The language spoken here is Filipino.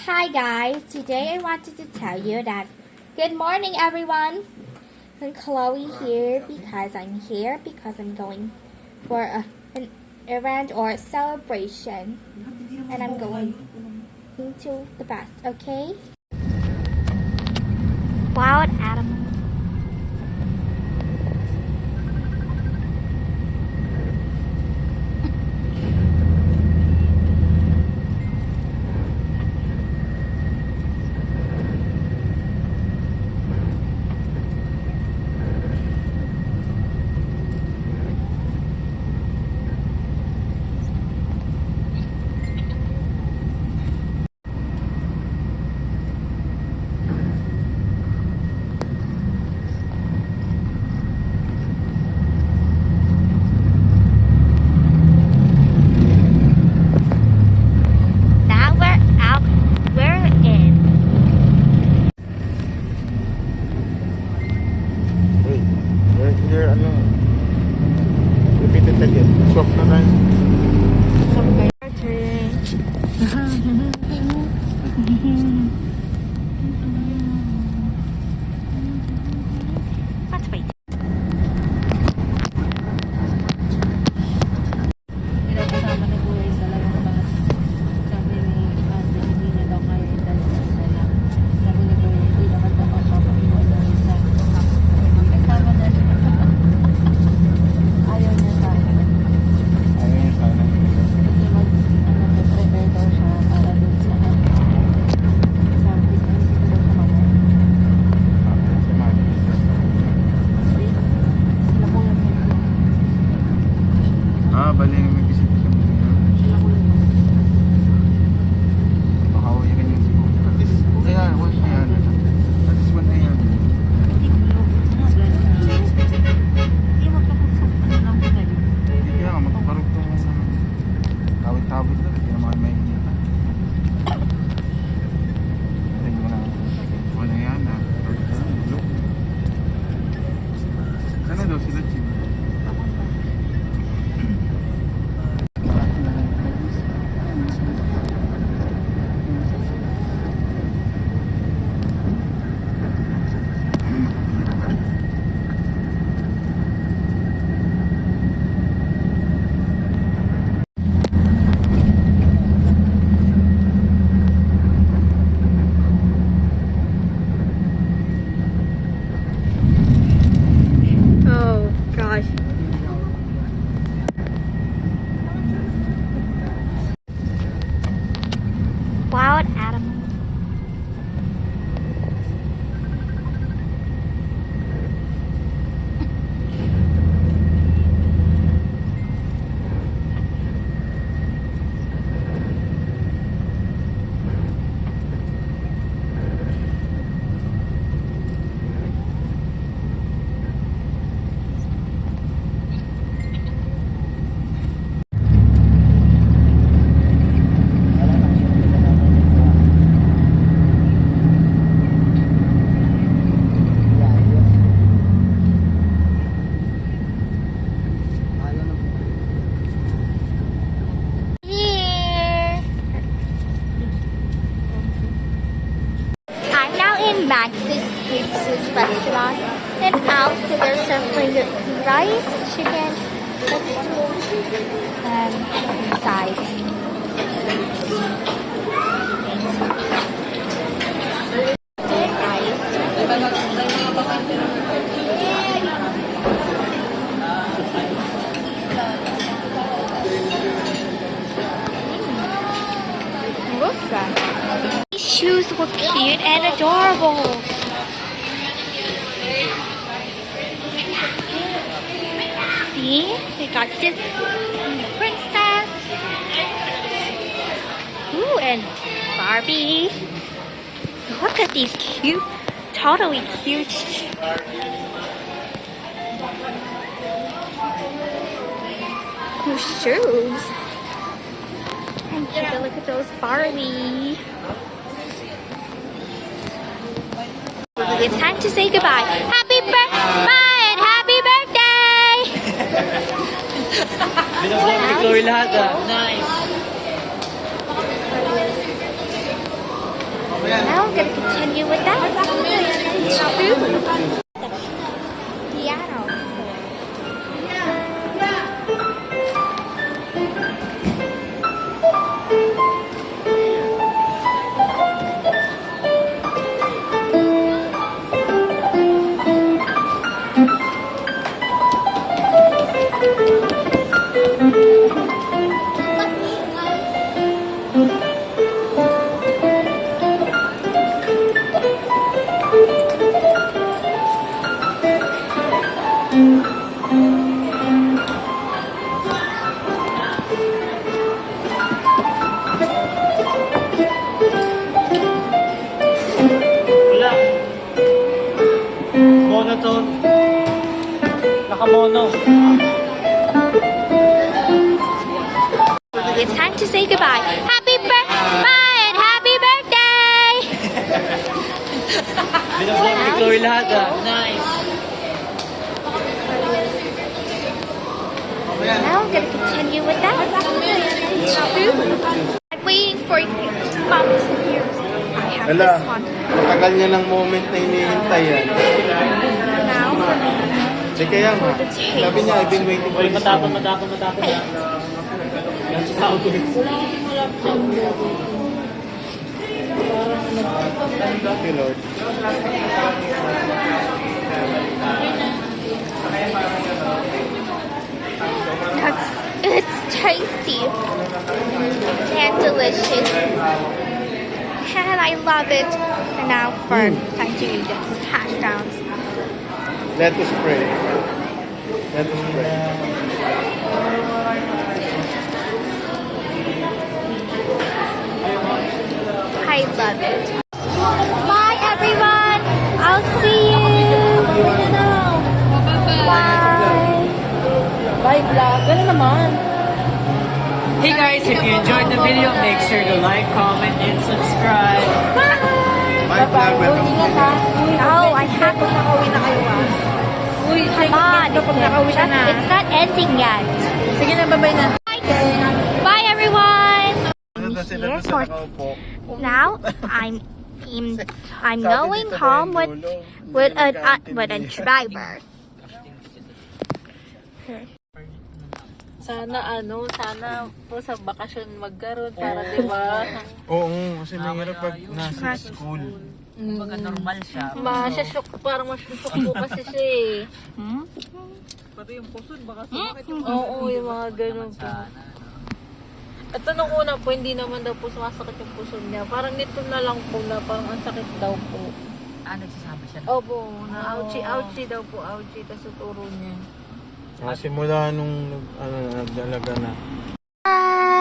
Hi guys, today I wanted to tell you that good morning everyone. I'm Chloe here because I'm going for an event or celebration and I'm going into the bus, okay? Wild animals. Repeated again. Swap na tayo. Let's wait. Kasama na buhay sa lang mga sabi ni Ate, hindi na daw kaya dahil sa lang. Sabi ni Buhay, hindi naman daw mapapakiwan ng isa. Kasama na siya. Ayaw niya sa akin. Ayaw niya sana. Kasi mag-prepare daw siya para dun sa sabi ko, hindi ko daw siya mamaya. Si Mami. Sila ko lang yun. Bali may bisita siya. Sila ko lang yun. Baka uwi ka niya siguro. At least, kaya, one day yan. At least one day yan. Hindi ko lang. Hindi magkakasok. Ano lang ko ganyan. Hindi kaya nga, magpaparugtong tawid-tawid lang. Hindi naman may hinita. Tingin mo na. Wala yan ha. Sana daw sila Jim. Oh gosh. Wild animals. Here. I'm now in Max's Pizza's restaurant and out they're serving rice, chicken, vegetables, and sides. These shoes were cute and adorable. See, we got this princess. Ooh, and Barbie. Look at these cute, totally cute shoes. And take a look at those Barbie. It's time to say goodbye. Happy birthday and happy birthday! Binablog ni Chloe lahat ah. Nice. Now I'm gonna continue with that. Food. Piano. Wala. Monotone. Nakamono. It's time to say goodbye. Happy birthday and happy birthday! Binablog ni Chloe lahat ah. Nice. Now I'm gonna continue with that. Food. I'm waiting for Mom's ears. I have Wala. this one. Matagal niya ng moment na hinihintay yan. Now for me. Di kaya nga. Sabi niya, I've been waiting for Uy, this matapon, moment. matapon, matapon. Wait. Yan sa tao ko. Thank you, Lord. It's tasty and delicious. And I love it. And now for time to eat this hash browns. Let us pray. Let us pray. I love it. Bye everyone. I'll see you. Bye. Bye vlog. Gano'n naman. Hey guys, if you enjoyed the video, make sure to like, comment, and subscribe. Bye, vlog. Welcome to Ingat ha. No, I have to. Nakauwi na kayo ah. Uy, Come on. Kapag nakauwi ka na. It's not ending yet. Sige na, bye-bye na. Bye everyone. Ano na sila doon sa nakaupo? Now I'm going home with a driver. Sana po sa bakasyon magkaroon para diba? Oo, kasi mahirap pag nasa school. Kumbaga normal siya. Parang masyasok po kasi siya eh. Pati yung puson, baka sumakit yung Oo, yung mga ganun po. At nung una po, hindi naman daw po sumasakit yung puso niya. Parang nito na lang po na parang ang sakit daw po. nagsasabi siya. Opo, na ouchie daw po, ouchie. Tapos tuturo niya. Simula nung nagdalaga na. Bye.